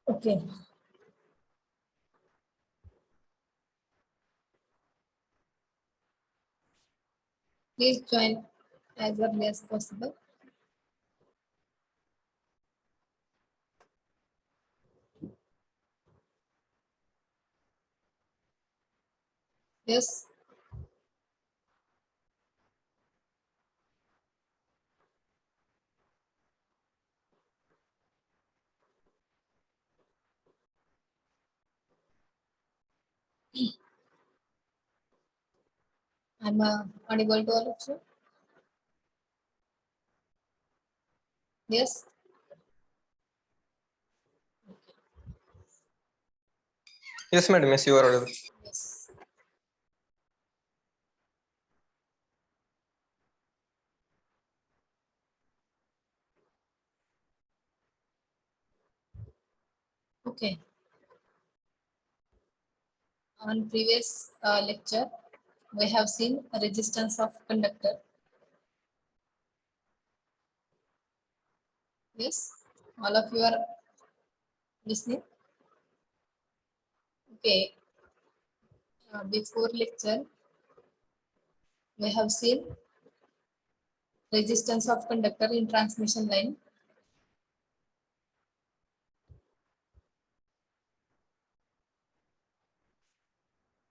Okay. Please join as early as possible. Yes. I'm audible to all of you. Yes. Yes, madam. Yes, you are audible. Yes. Okay. On previous lecture, we have seen a resistance of conductor. Yes. All of you are listening. Okay. Before lecture, we have seen resistance of conductor in transmission line.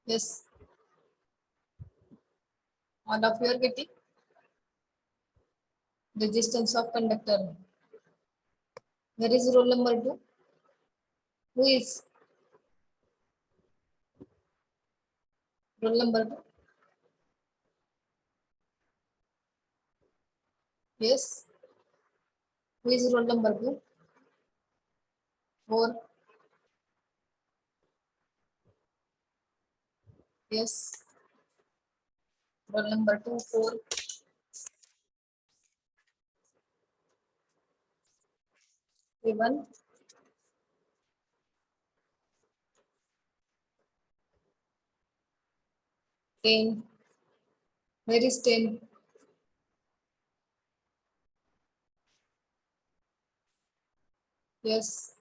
Yes. All of you are getting resistance of conductor. Where is roll number 2? Who is roll number 2? Yes. Who is roll number 2? 4. Yes. Roll number 2, 4. 7. 10. Where is 10? Yes.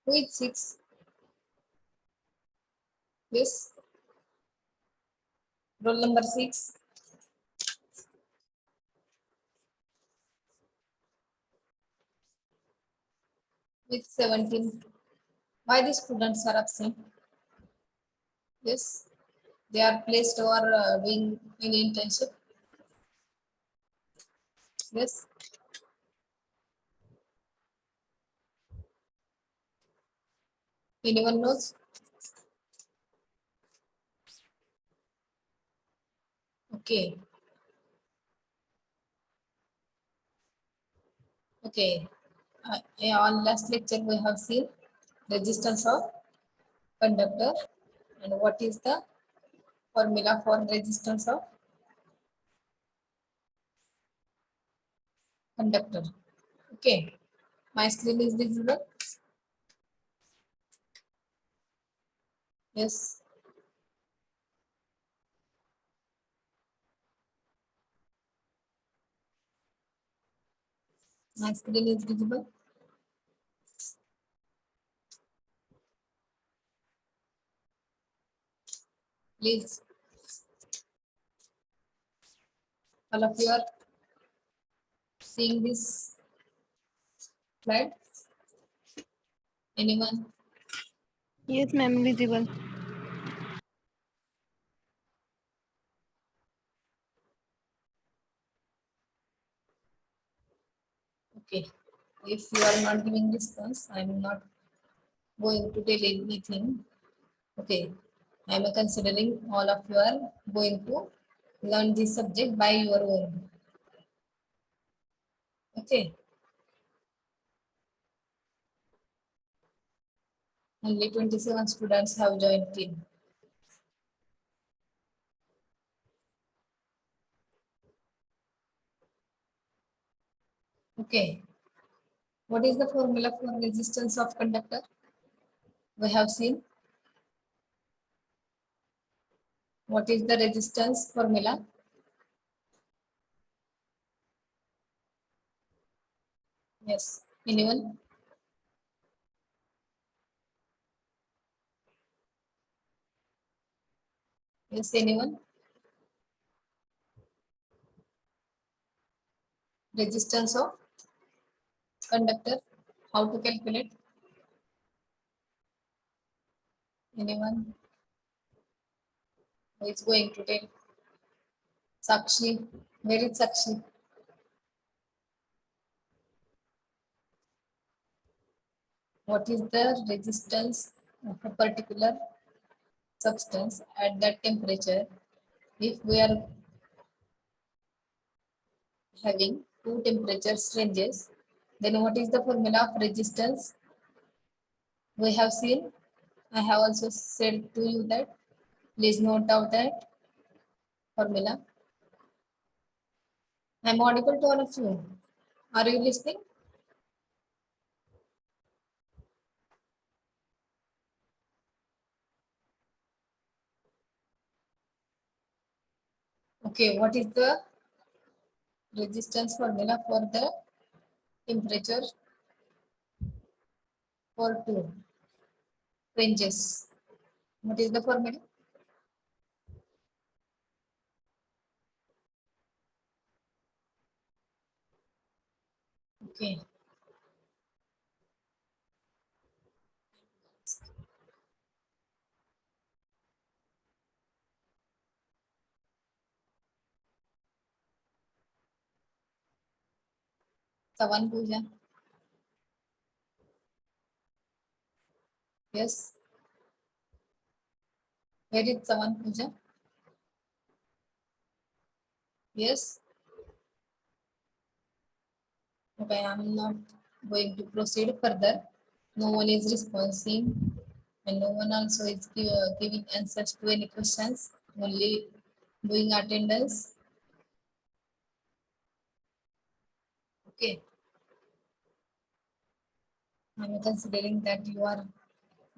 Who is 6? Yes. Roll number 6. With 17. Why the students are absent? Yes. They are placed or doing any internship. Yes. Anyone knows? Okay. Okay. Yeah, on last lecture we have seen resistance of conductor and what is the formula for resistance of conductor. Okay. My screen is visible. Yes. My screen is visible. Please, all of you are seeing this slide? Anyone? Yes, ma'am, visible. Okay. If you are not giving response, I am not going to tell anything. Okay. I am considering all of you are going to learn this subject by your own. Okay. Only 27 students have joined team. Okay. What is the formula for resistance of conductor? We have seen. What is the resistance formula? Yes. Anyone? Yes, anyone? Resistance of conductor. How to calculate? Anyone who is going to tell? Sakshi. Where is Sakshi? What is the resistance of a particular substance at that temperature if we are having two temperature ranges? Then what is the formula of resistance? We have seen. I have also said to you that please note down that formula. I am audible to all of you. Are you listening? Okay, what is the resistance formula for the temperature for two ranges? What is the formula? Okay. Savan Puja. Yes. Where is Savan Puja? Yes. Okay, I am not going to proceed further. No one is responding and no one also is giving answers to any questions. Only doing attendance. Okay. I am considering that you are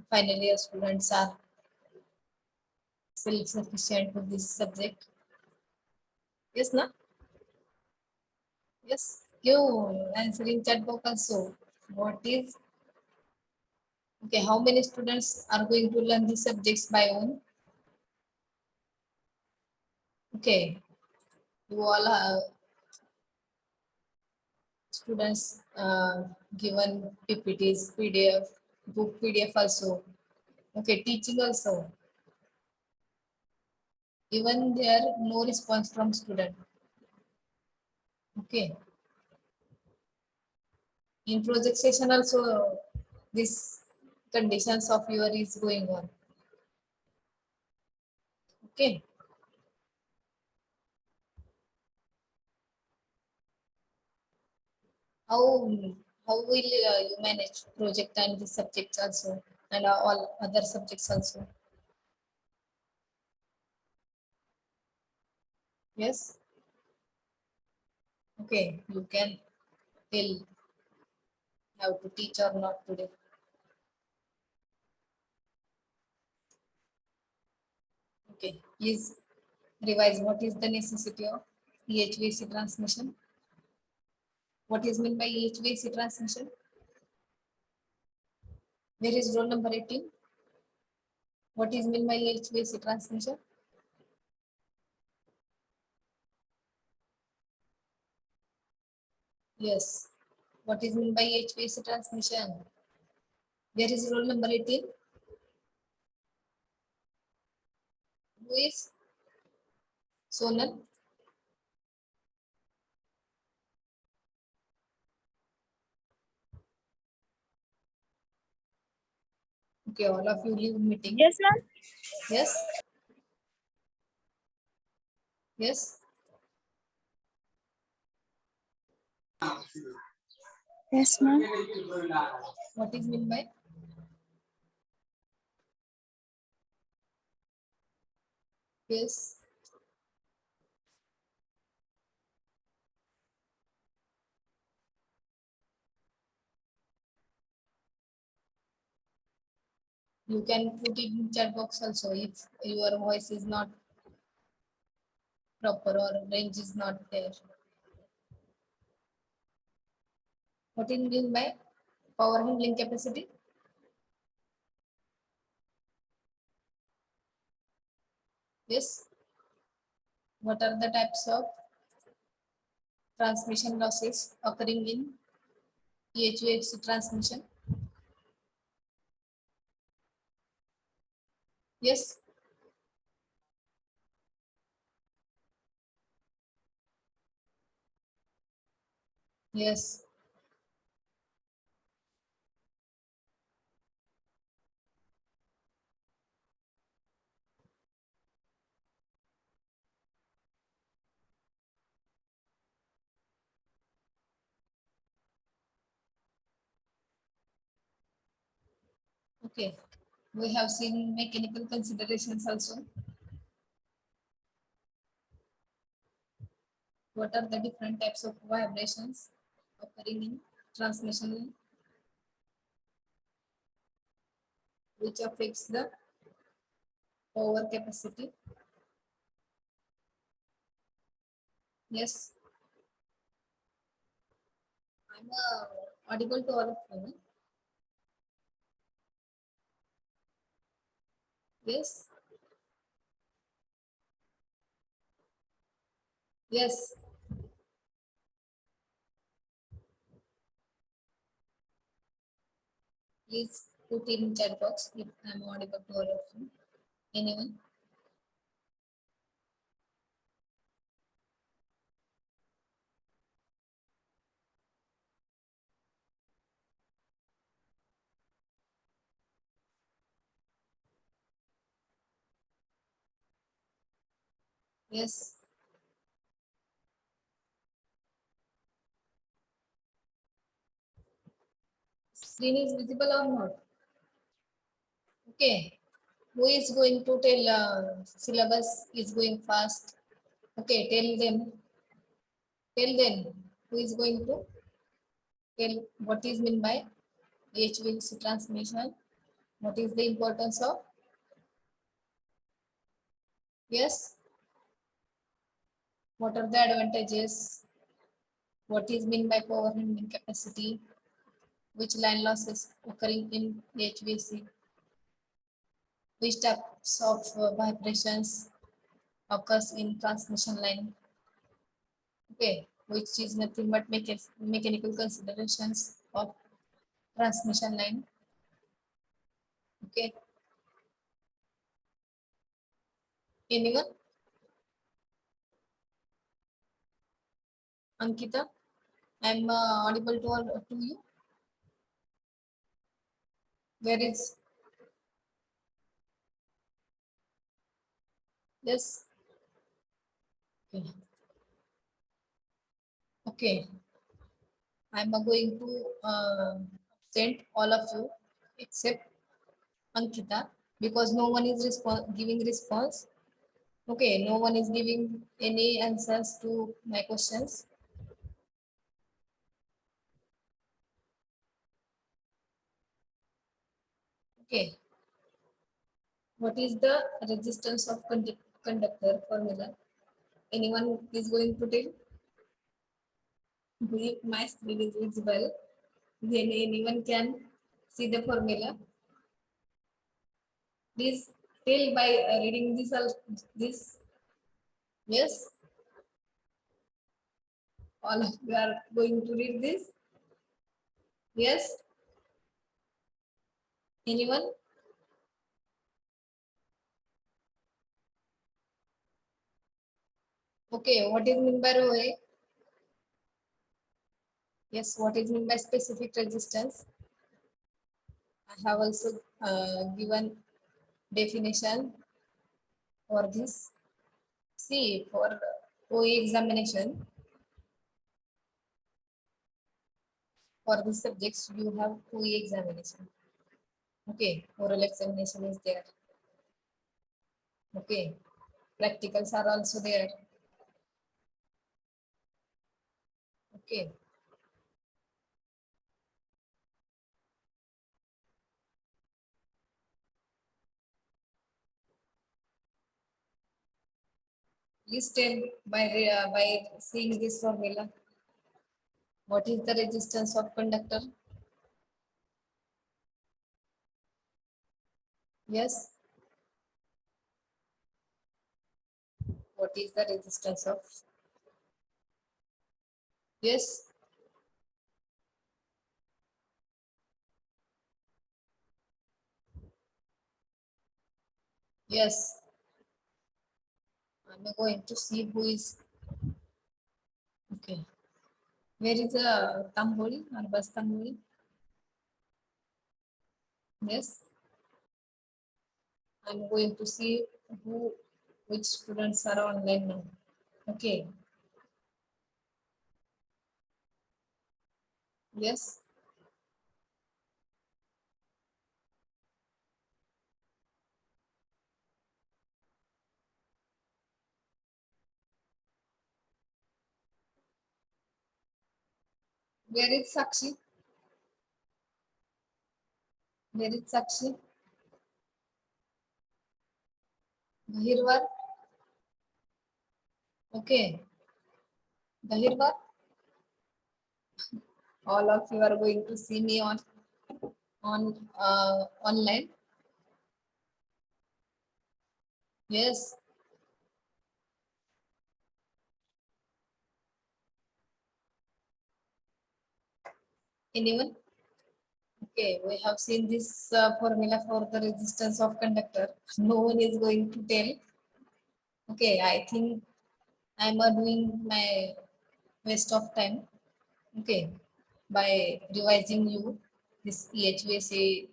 final year students are self-sufficient to this subject. Yes, na? Yes. You answering chat box also. What is okay? How many students are going to learn these subjects by own? Okay. You all have students given PPTs, PDF, book PDF also. Okay, teaching also. Even there no response from student. Okay. In project session also this conditions of your is going on. Okay. How how will you manage project and the subjects also and all other subjects also? Yes. Okay. You can tell how to teach or not today. Okay. Please revise what is the necessity of EHVAC transmission. What is meant by EHVAC transmission? Where is roll number 18? What is meant by EHVAC transmission? Yes. What is meant by HVAC transmission? Where is roll number 18? Who is Sonal? Okay, all of you leave meeting. Yes, ma'am. Yes. Yes. Yes, ma'am. What is meant by? Yes. You can put it in chat box also if your voice is not proper or range is not there. What is mean by power handling capacity? Yes. What are the types of transmission losses occurring in HVAC transmission? Yes. Yes. Okay. We have seen mechanical considerations also. What are the different types of vibrations occurring in transmission line, which affects the power capacity? Yes. I'm audible to all of you. Yes. Yes. Please put in chat box if I'm audible to all of you. Anyone? Yes. Screen is visible or not? Okay. Who is going to tell syllabus is going fast? Okay, tell them. Tell them who is going to tell what is meant by HVAC transmission. What is the importance of? Yes. What are the advantages? What is meant by power handling capacity? Which line losses occurring in HVAC? Which types of vibrations occurs in transmission line? Okay, which is nothing but mechanical considerations of transmission line. Okay, anyone? Ankita, I'm audible to all to you. Where is yes? Okay, okay. I'm going to send all of you except Ankita because no one is giving response. Okay, no one is giving any answers to my questions. Okay, what is the resistance of conductor formula? Anyone is going to tell? If my screen is visible, then anyone can see the formula. Please tell by reading this. This yes, all of you are going to read this. Yes, anyone? Okay, what is mean by rho A? Yes, what is mean by specific resistance? I have also given definition for this. See, for OE examination, for these subjects, you have OE examination. Okay, oral examination is there. Okay, practicals are also there. Okay, please tell by seeing this formula. What is the resistance of conductor? Yes. What is the resistance of? Yes. Yes. I'm going to see who is okay. Where is the Tamboli or bus Tamboli? Yes. I'm going to see who which students are online now. Okay. Yes. Where is Sakshi? Where is Sakshi? Gahirwar. Okay. Gahirwar. All of you are going to see me on online. Yes. Anyone? Okay, we have seen this formula for the resistance of conductor. No one is going to tell. Okay, I think I'm doing my waste of time. Okay, by revising you this EHVSA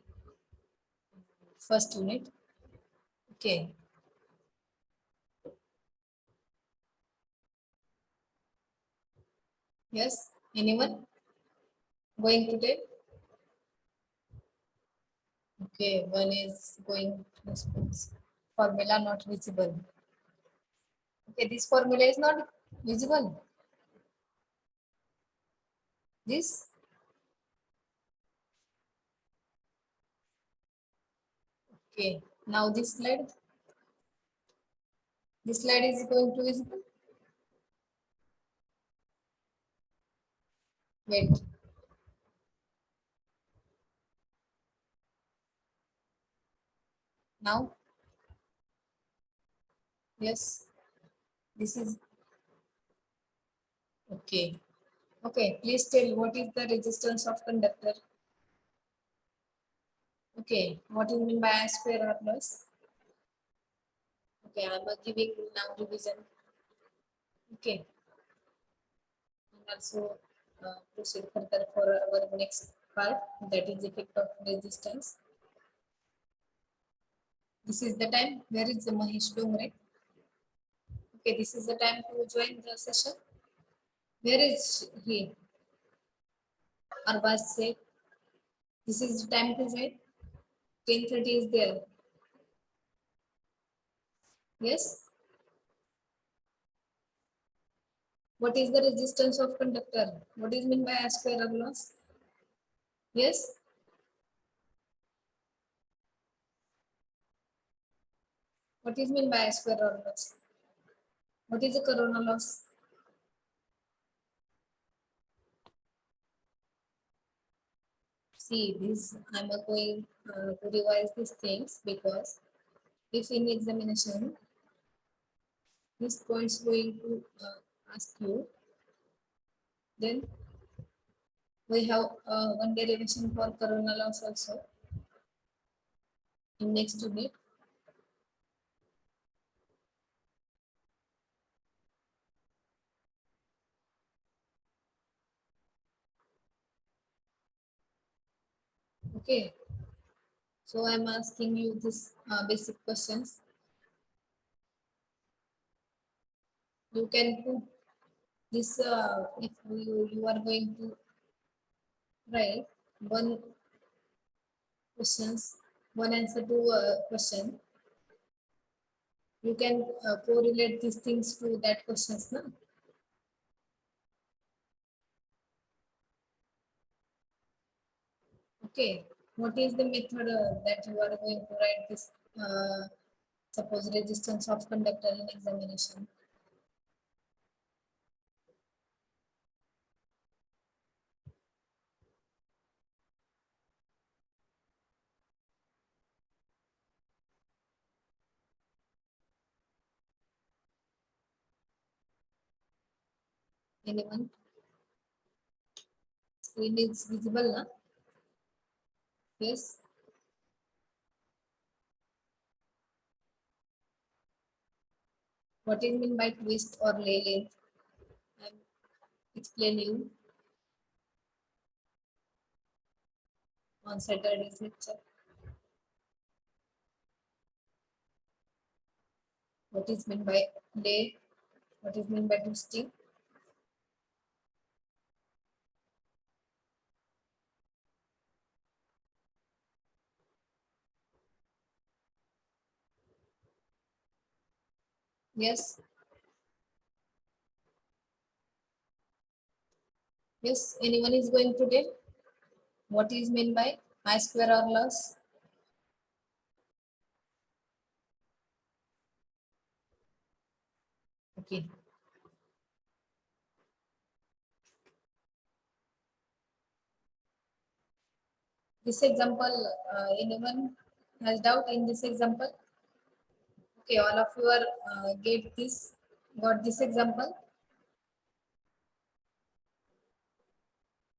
first unit. Okay, yes. Anyone going to tell? Okay, one is going to response. Formula not visible. Okay, this formula is not visible. This, okay. Now this slide is going to visible. Wait, now, yes, this is okay. Okay, please tell what is the resistance of conductor. Okay, what is mean by I square R plus? Okay, I'm giving now revision. Okay, and also proceed further for our next part, that is effect of resistance. This is the time. Where is the Mahesh Dongre? Okay, this is the time to join the session. Where is he? Arbaz say this is the time to join. 10:30 is there. Yes. What is the resistance of conductor? What is meant by I square R loss? Yes. What is meant by I square R loss? What is the corona loss? See, this I'm going to revise these things because if in examination this points going to ask you, then we have one derivation for corona loss also in next unit. Okay, so I'm asking you this basic questions. You can put this if you are going to write one questions, one answer to a question, you can correlate these things to that questions, no? Okay, what is the method that you are going to write this suppose resistance of conductor in examination? Anyone? Screen is visible now? Yes. What is mean by twist or lay length? I'm explaining you on Saturday's lecture. What is meant by lay? What is meant by twisting? Yes. Yes. Anyone is going to tell what is meant by I square or loss? Okay. This example, anyone has doubt in this example? Okay, all of you are got this example?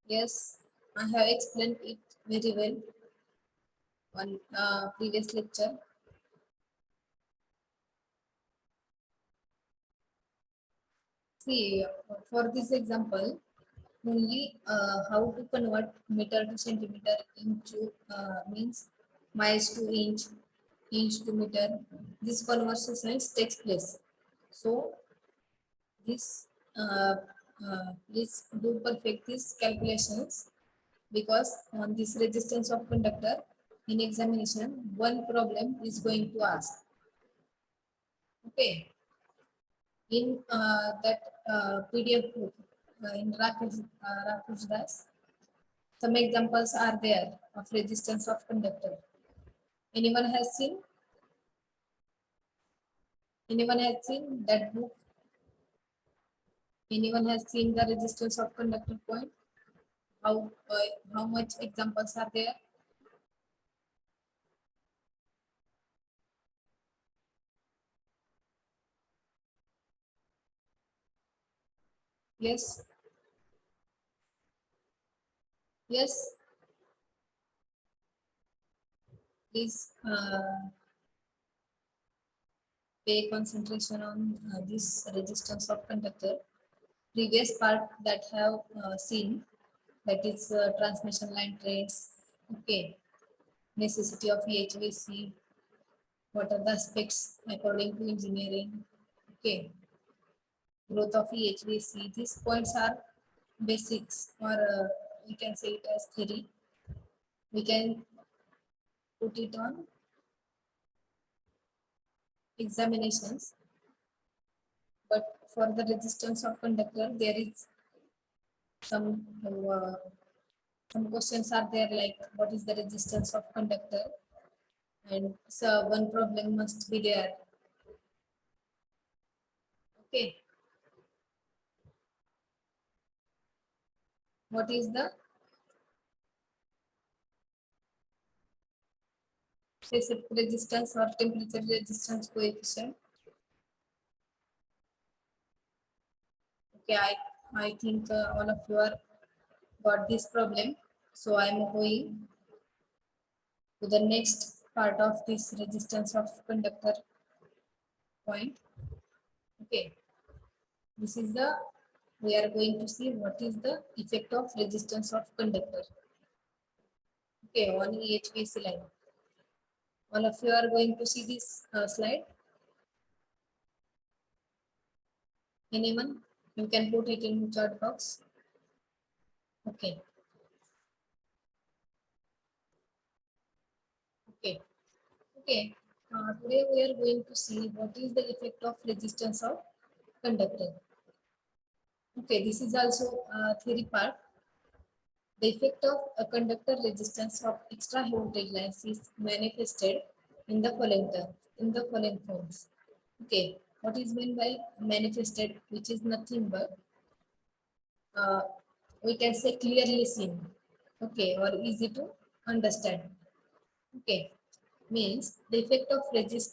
Yes, I have explained it very well on previous lecture. See, for this example, only how to convert meter to centimeter into means miles to inch to meter. This conversion takes place. So this please do perfect these calculations because on this resistance of conductor in examination one problem is going to ask. Okay, in that PDF book in Rakesh Das, some examples are there of resistance of conductor. Anyone has seen? Anyone has seen that book? Anyone has seen the resistance of conductor point? How much examples are there? Yes. Yes. Please pay concentration on this resistance of conductor. Previous part that have seen, that is transmission line trains. Okay, necessity of HVC. What are the aspects according to engineering? Okay, growth of HVC. These points are basics, or we can say it as theory. We can put it on examinations, but for the resistance of conductor, there is some some questions are there like what is the resistance of conductor, and so one problem must be there. Okay, what is the specific resistance or temperature resistance coefficient? Okay, I think all of you are got this problem, so I am going to the next part of this resistance of conductor point. Okay, this is the we are going to see what is the effect of resistance of conductor. Okay, on HVAC line. All of you are going to see this slide. Anyone? You can put it in chat box. Okay. Okay. Okay. Today we are going to see what is the effect of resistance of conductor. Okay, this is also theory part. The effect of a conductor resistance of extra high voltage lines is manifested in the following terms, in the following forms. Okay, what is meant by manifested, which is nothing but uh, we can say clearly seen. Okay, or easy to understand. Okay, means the effect of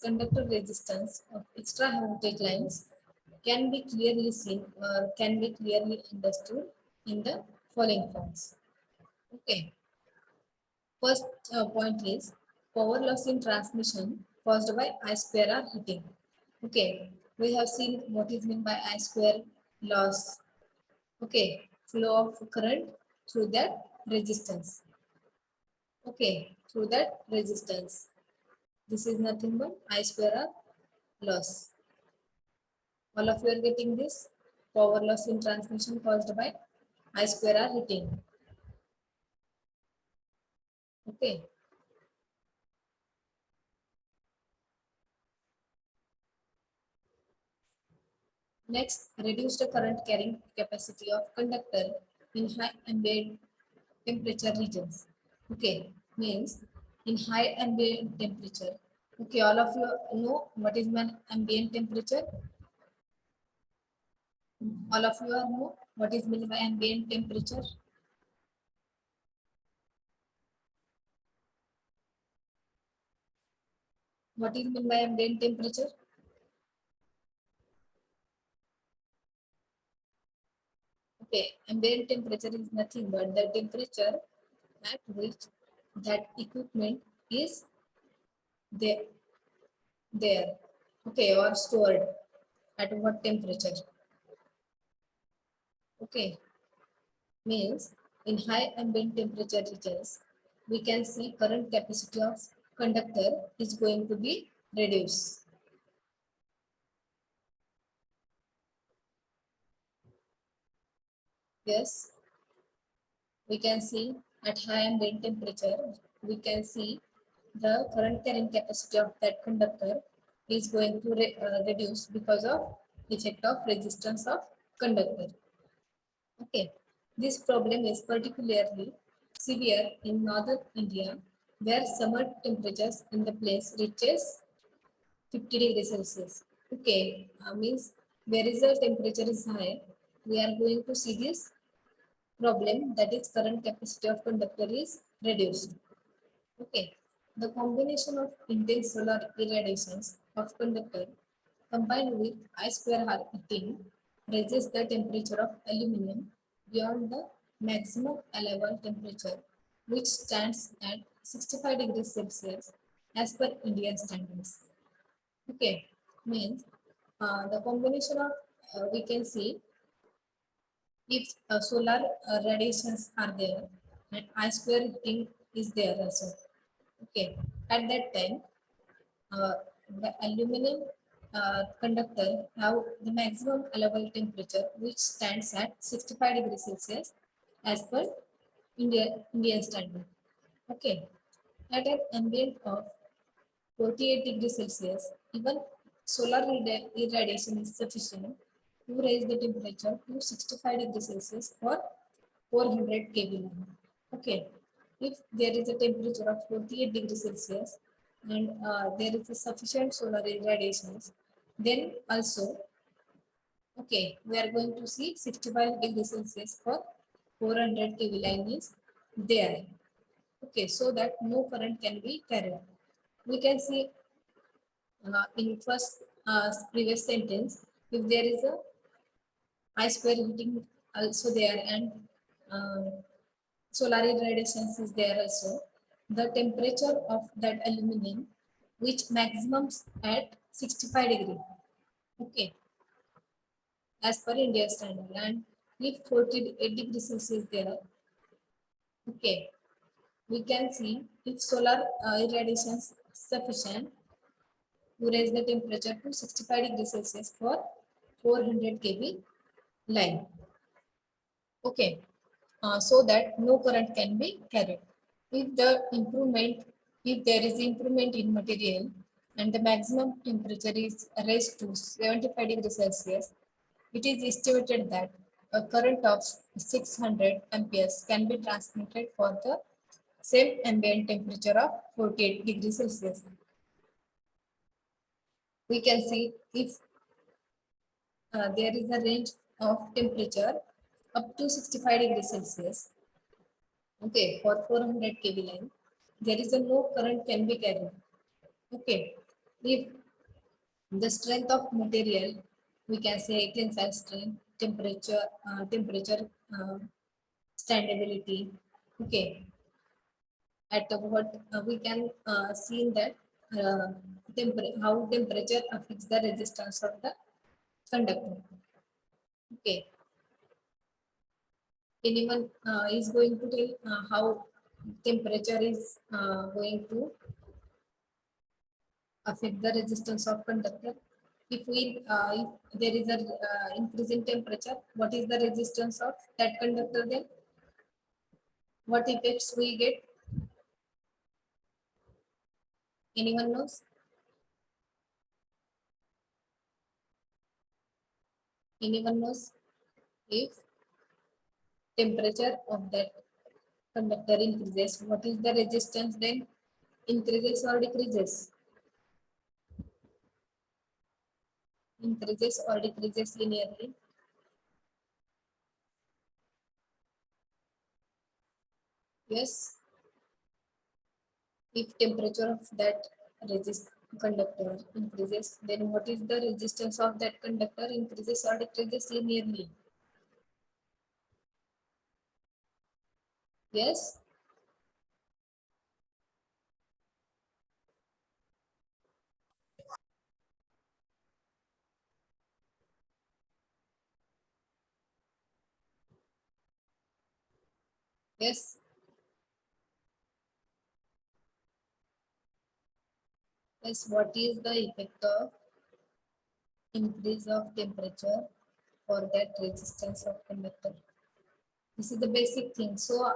conductor resistance of extra high voltage lines can be clearly seen or can be clearly understood in the following forms. Okay. First point is power loss in transmission caused by I square R heating. Okay, we have seen what is meant by I square loss. Okay, flow of current through that resistance. Okay, through that resistance. This is nothing but I square R loss. All of you are getting this? Power loss in transmission caused by I square R heating. Okay. Next, reduce the current carrying capacity of conductor in high ambient temperature regions. Okay, means in high ambient temperature. Okay, all of you know what is my ambient temperature? All of you know what is meant by ambient temperature? What is meant by ambient temperature? Okay, ambient temperature is nothing but the temperature at which that equipment is there, there. Okay, or stored at what temperature? Okay, means in high ambient temperature regions, we can see current capacity of conductor is going to be reduced. Yes, we can see at high ambient temperature, we can see the current carrying capacity of that conductor is going to reduce because of effect of resistance of conductor. Okay, this problem is particularly severe in northern India, where summer temperatures in the place reaches 50 degrees Celsius. Okay, means where is the temperature is high, we are going to see this problem, that is current capacity of conductor is reduced. Okay, the combination of intense solar irradiations of conductor combined with I square R heating raises the temperature of aluminum beyond the maximum allowable temperature, which stands at 65 degrees Celsius as per Indian standards. Okay, means the combination of we can see if solar radiations are there and I square heating is there also. Okay, at that time, uh, the aluminum conductor have the maximum allowable temperature which stands at 65 degrees Celsius as per Indian standard. Okay, at an ambient of 48 degrees Celsius, even solar irradiation is sufficient to raise the temperature to 65 degrees Celsius for 400 kV line. Okay, if there is a temperature of 48 degrees Celsius and there is a sufficient solar irradiations, then also, okay, we are going to see 65 degrees Celsius for 400 kV line is there. Okay, so that no current can be carried. We can see in first previous sentence, if there is a I square heating also there and uh, solar irradiations is there also, the temperature of that aluminum which maximums at 65 degree. Okay, as per India standard, and if 48 degrees Celsius there, okay, we can see if solar irradiations sufficient to raise the temperature to 65 degrees Celsius for 400 kV line. Okay, so that no current can be carried. If the improvement, if there is improvement in material and the maximum temperature is raised to 75 degrees Celsius, it is estimated that a current of 600 amperes can be transmitted for the same ambient temperature of 48 degrees Celsius. We can see if there is a range of temperature up to 65 degrees Celsius. Okay, for 400 kV line, there is a no current can be carried. Okay, if the strength of material we can say tensile strength, temperature standability. Okay, at what we can see that how temperature affects the resistance of the conductor. Okay, anyone is going to tell how temperature is going to affect the resistance of conductor? If there is a increase in temperature, what is the resistance of that conductor then? What effects we get? Anyone knows? Anyone knows? If temperature of that conductor increases, what is the resistance then? Increases or decreases? Increases or decreases linearly? Yes. If temperature of that resist conductor increases, then what is the resistance of that conductor increases or decreases linearly? Yes. Yes. Yes. What is the effect of increase of temperature for that resistance of conductor? This is the basic thing. So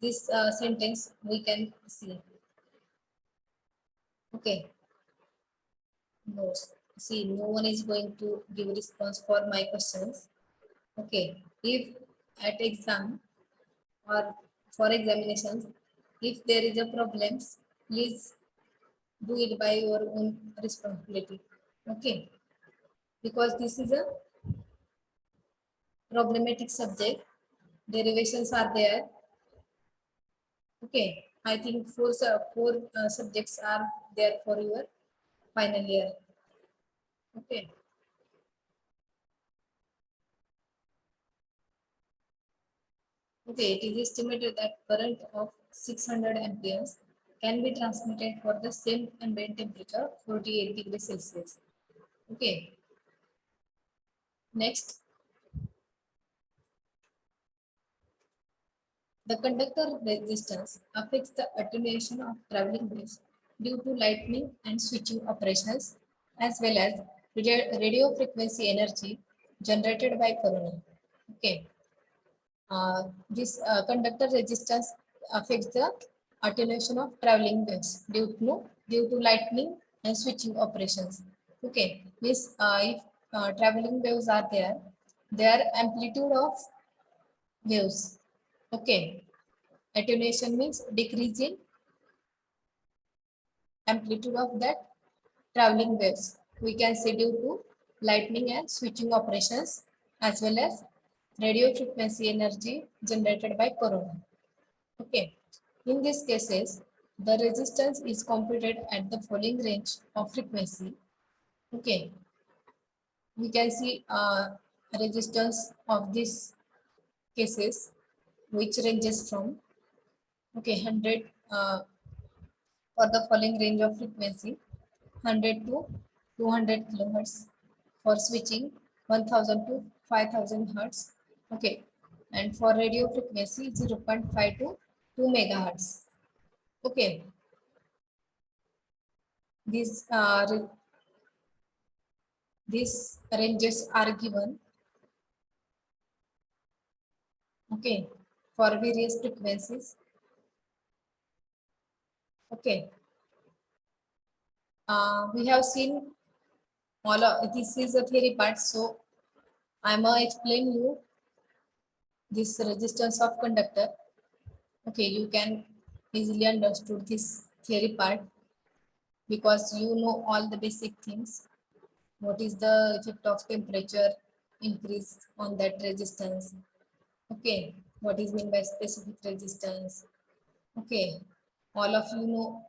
this sentence we can see. Okay. No. See, no one is going to give response for my questions. Okay. If at exam or for examinations, if there is a problems, please do it by your own responsibility. Okay. Because this is a problematic subject, derivations are there. Okay. I think four subjects are there for your final year. Okay. Okay, it is estimated that current of 600 amperes can be transmitted for the same ambient temperature 48 degrees Celsius. Okay, next, the conductor resistance affects the attenuation of traveling waves due to lightning and switching operations as well as radio frequency energy generated by corona. Okay, this conductor resistance affects the attenuation of traveling waves due to lightning and switching operations. Okay, means if traveling waves are there, their amplitude of waves. Okay, attenuation means decreasing amplitude of that traveling waves. We can say due to lightning and switching operations as well as radio frequency energy generated by corona. Okay. In these cases, the resistance is computed at the following range of frequency. Okay. We can see resistance of these cases, which ranges from 100 for the following range of frequency, 100 to 200 kilohertz. For switching, 1000 to 5000 hertz. Okay. And for radio frequency, 0.5 to 2 megahertz. Okay. These these ranges are given, okay, for various frequencies. Okay, we have seen all of this is a theory part, so I'm gonna explain you this resistance of conductor. Okay, you can easily understood this theory part because you know all the basic things. What is the effect of temperature increase on that resistance? Okay, what is meant by specific resistance? Okay, all of you know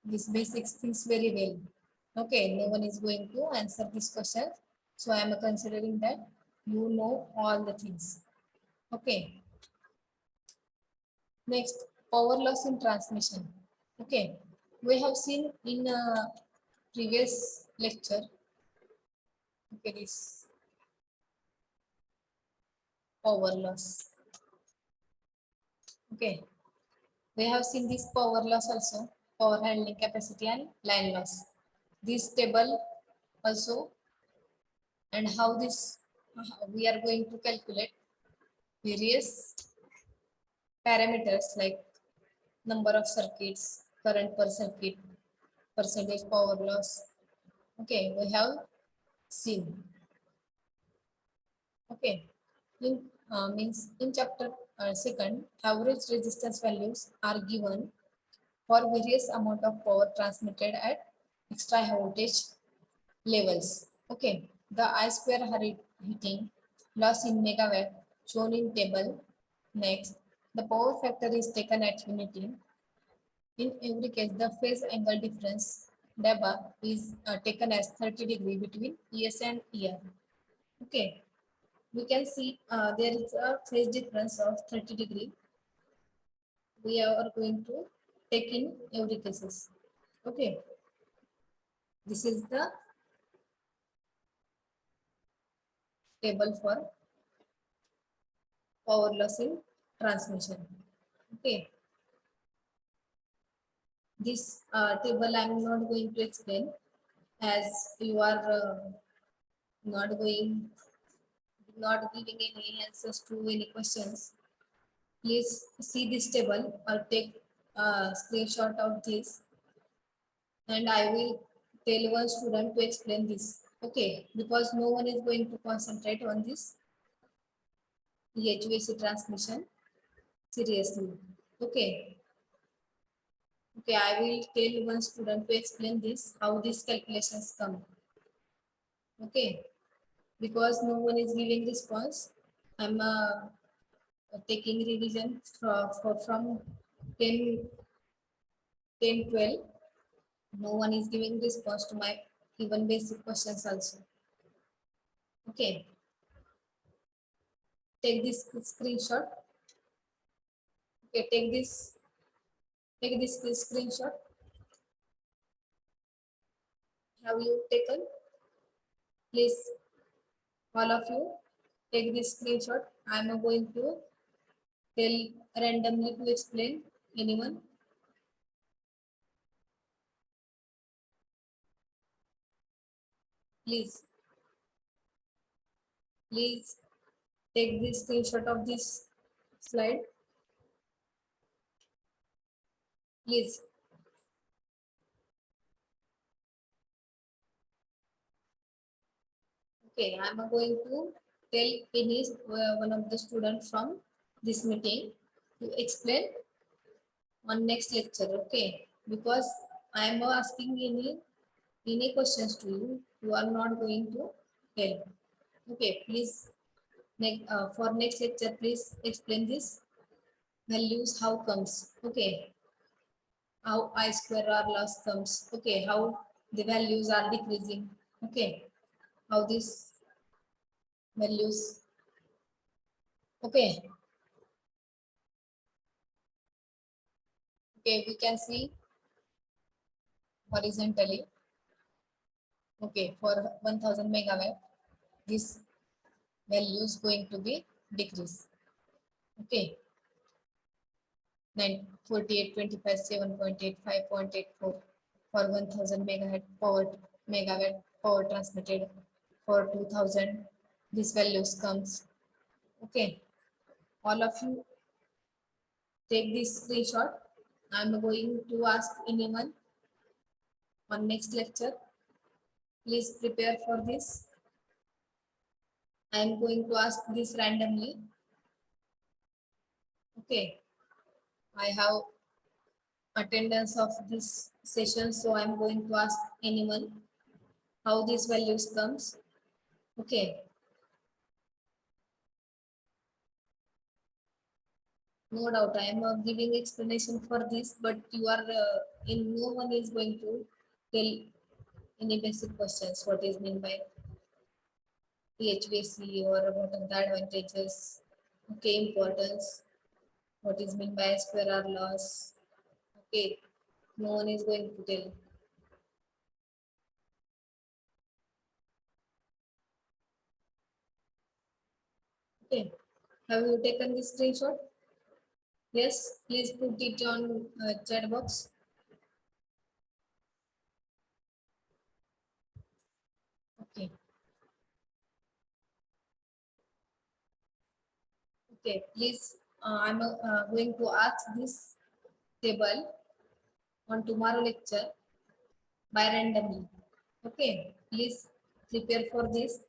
these basic things very well. Okay, no one is going to answer this question. So I am considering that you know all the things. Okay. Next, power loss in transmission. Okay. We have seen in a previous lecture. Okay, this power loss. Okay. We have seen this power loss also, power handling capacity and line loss. This table also, and how this we are going to calculate various parameters like number of circuits, current per circuit, percentage power loss. Okay, we have seen. Okay, in means in chapter second, average resistance values are given for various amount of power transmitted at extra high voltage levels. Okay, the I square heating loss in megawatt shown in table. Next, the power factor is taken at unity. In every case, the phase angle difference delta is taken as 30 degree between ES and ER. Okay, we can see there is a phase difference of 30 degree. We are going to take in every cases. Okay, this is the table for power loss in transmission. Okay, this table I am not going to explain as you are not going not giving any answers to any questions. Please see this table or take a screenshot of this, and I will tell one student to explain this. Okay, because no one is going to concentrate on this HVAC transmission seriously. Okay. Okay, I will tell one student to explain this, how these calculations come. Okay, because no one is giving response. I'm taking revision from 10, 10, 12. No one is giving response to my even basic questions also. Okay, take this screenshot. Okay, take this screenshot. Have you taken? Please, all of you, take this screenshot. I am going to tell randomly to explain. Anyone? Please, please take this screenshot of this slide. Please. Okay, I am going to tell any one of the students from this meeting to explain on next lecture. Okay, because I am asking any questions to you, you are not going to tell. Okay, please for next lecture, please explain this values how comes. Okay, how I square R loss comes. Okay, how the values are decreasing. Okay, how these values. Okay, okay, we can see horizontally. Okay, for 1000 megawatt, this value is going to be decrease. Okay, 9, 48, 25, 7.8, 5.84 for 1000 megawatt power transmitted for 2000. This values comes. Okay, all of you take this screenshot. I'm going to ask anyone on next lecture. Please prepare for this. I'm going to ask this randomly. Okay, I have attendance of this session, so I'm going to ask anyone how these values comes. Okay, no doubt I am giving explanation for this, but you are in no one is going to tell any basic questions what is meant by HVAC or what are the advantages, okay, importance, what is meant by square loss. Okay, no one is going to tell. Okay, have you taken this screenshot? Yes, please put it on chat box. Okay, okay, please. I'm going to ask this table on tomorrow lecture by randomly. Okay, please prepare for this.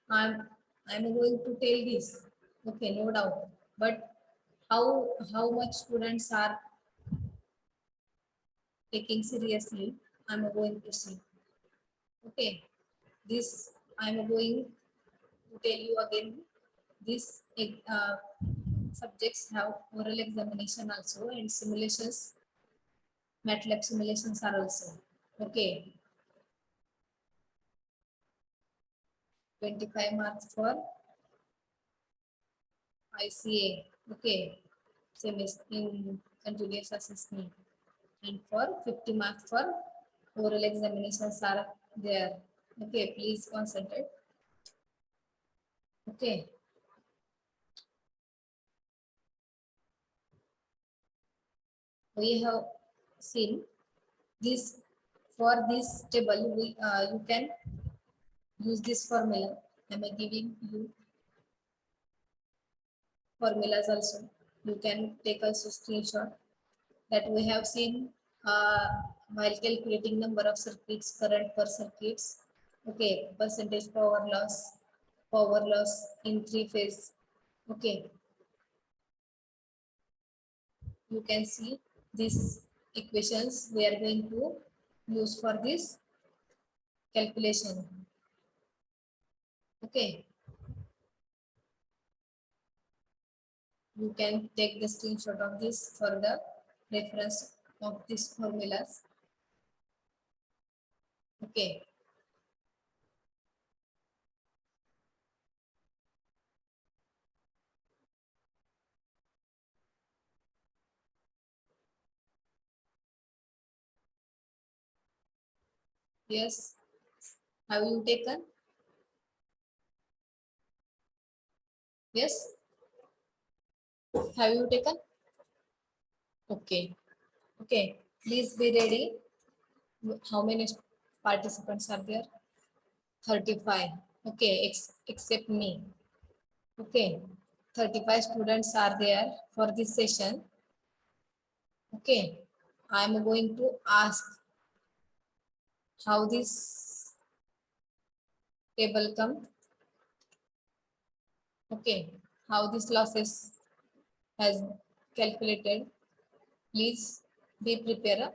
I'm I'm going to tell this. Okay, no doubt. But how much students are taking seriously, I'm going to see. Okay, this I'm going to tell you again. These subjects have oral examination also and simulations, MATLAB simulations are also. Okay, 25 marks for ICA. Okay, same is in continuous assessment. And for 50 marks for oral examinations are there. Okay, please concentrate. Okay, we have seen this. For this table, you can use this formula. I'm giving you formulas also. You can take also screenshot that we have seen uh, while calculating number of circuits, current per circuits. Okay, percentage power loss in three phase. Okay, you can see these equations we are going to use for this calculation. Okay, you can take the screenshot of this for the reference of these formulas. Okay, yes, have you taken? Yes, have you taken? Okay, okay, please be ready. How many participants are there? 35. Okay, except me. Okay, 35 students are there for this session. Okay, I am going to ask how this table come. Okay, how this losses has calculated. Please be prepared.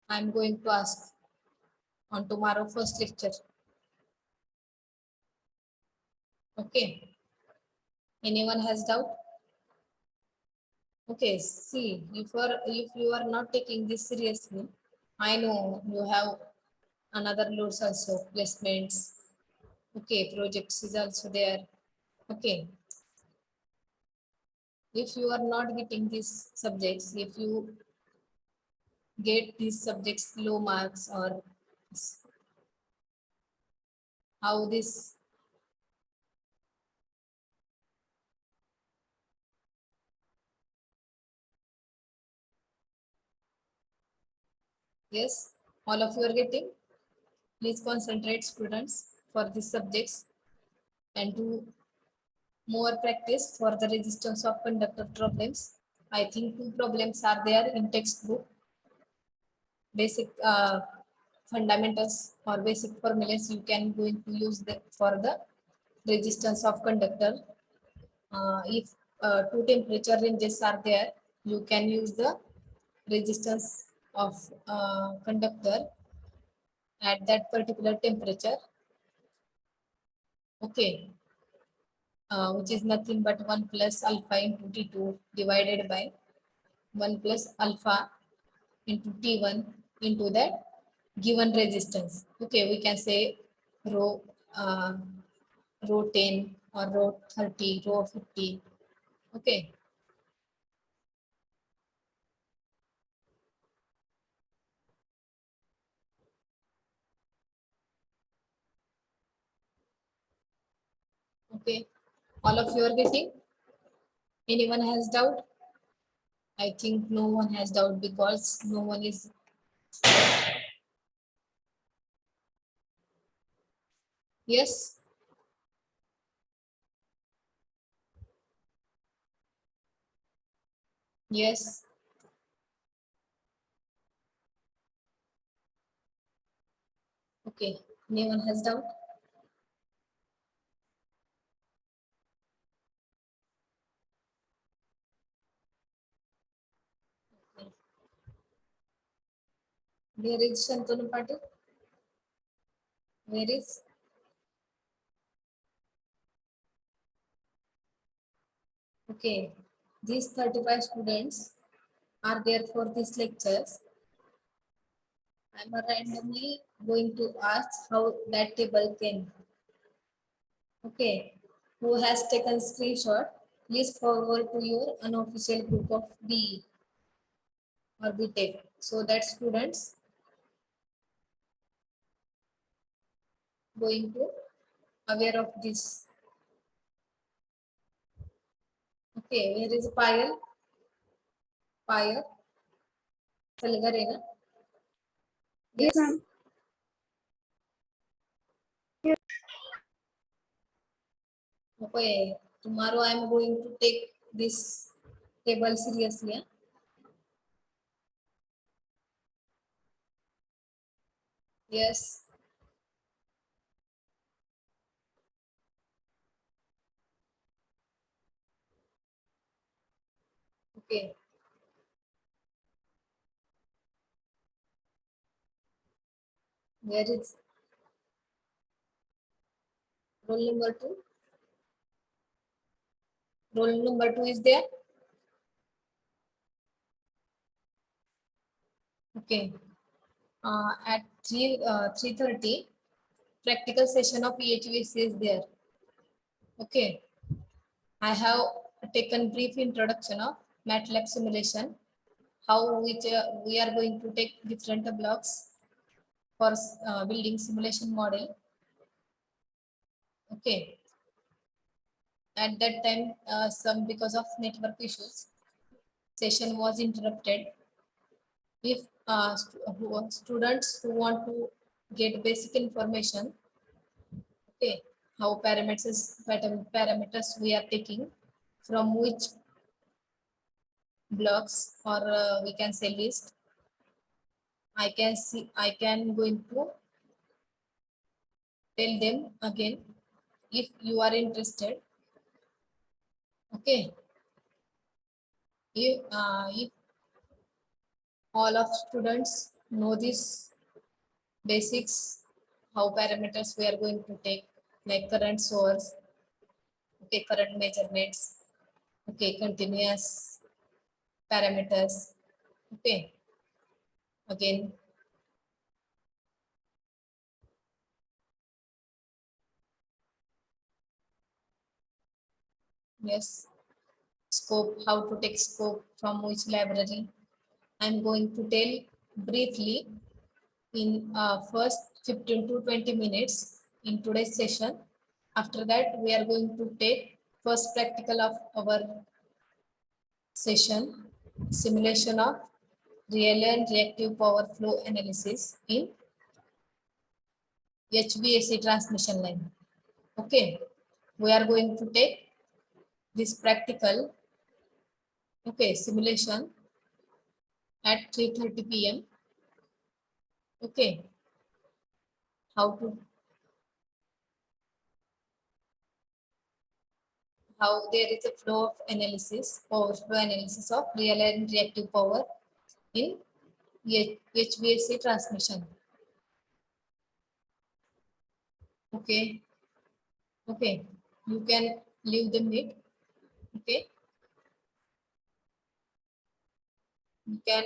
I am going to ask on tomorrow first lecture. Okay, anyone has doubt? Okay, see, if you are not taking this seriously, I know you have another loads also, placements. Okay, projects is also there. Okay, if you are not getting these subjects, if you get these subjects low marks or how this, yes, all of you are getting. Please concentrate, students, for these subjects and do more practice for the resistance of conductor problems. I think two problems are there in textbook. Basic fundamentals or basic formulas you can going to use for the resistance of conductor. If two temperature ranges are there, you can use the resistance of conductor at that particular temperature. Okay, which is nothing but 1 plus alpha into T2 divided by 1 plus alpha into T1 into that given resistance. Okay, we can say rho uh, row 10 or row 30, row 50. Okay. Okay. All of you are getting? Anyone has doubt? I think no one has doubt because no one is. Yes. Yes. Okay. Anyone has doubt? Where is Shantanu Patil? Where is? Okay. These 35 students are there for these lectures. I'm randomly going to ask how that table came. Okay. Who has taken screenshot? Please forward to your unofficial group of BE or BTech. So that students going to aware of this. Okay. Where is Payal? Payal. Salgarena. Yes, Yes. ma'am. Yes. Okay. Tomorrow I'm going to take this table seriously. Huh? Yes. Okay. Where is roll number two? Roll number two is there. Okay. At 3:30, practical session of EHVC is there. Okay. I have taken brief introduction of MATLAB simulation. How we are going to take different blocks for building simulation model. Okay. At that time, some because of network issues, session was interrupted. If students who want to get basic information, okay, how parameters we are taking, from which blocks or we can say list, I can going to tell them again if you are interested. Okay, if all of students know this basics, how parameters we are going to take, like current source, okay, current measurements, okay, continuous parameters, okay, again, yes, scope, how to take scope from which library. I'm going to tell briefly in first 15 to 20 minutes in today's session. After that, we are going to take first practical of our session, simulation of real and reactive power flow analysis in HVAC transmission line. Okay, we are going to take this practical, okay, simulation at 3:30 p.m. Okay, how how there is a flow of analysis, power flow analysis of real and reactive power in HVAC transmission. Okay, okay, you can leave the meet. Okay, you can.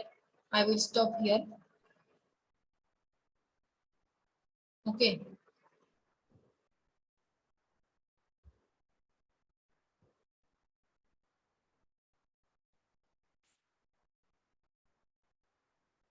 I will stop here. Okay.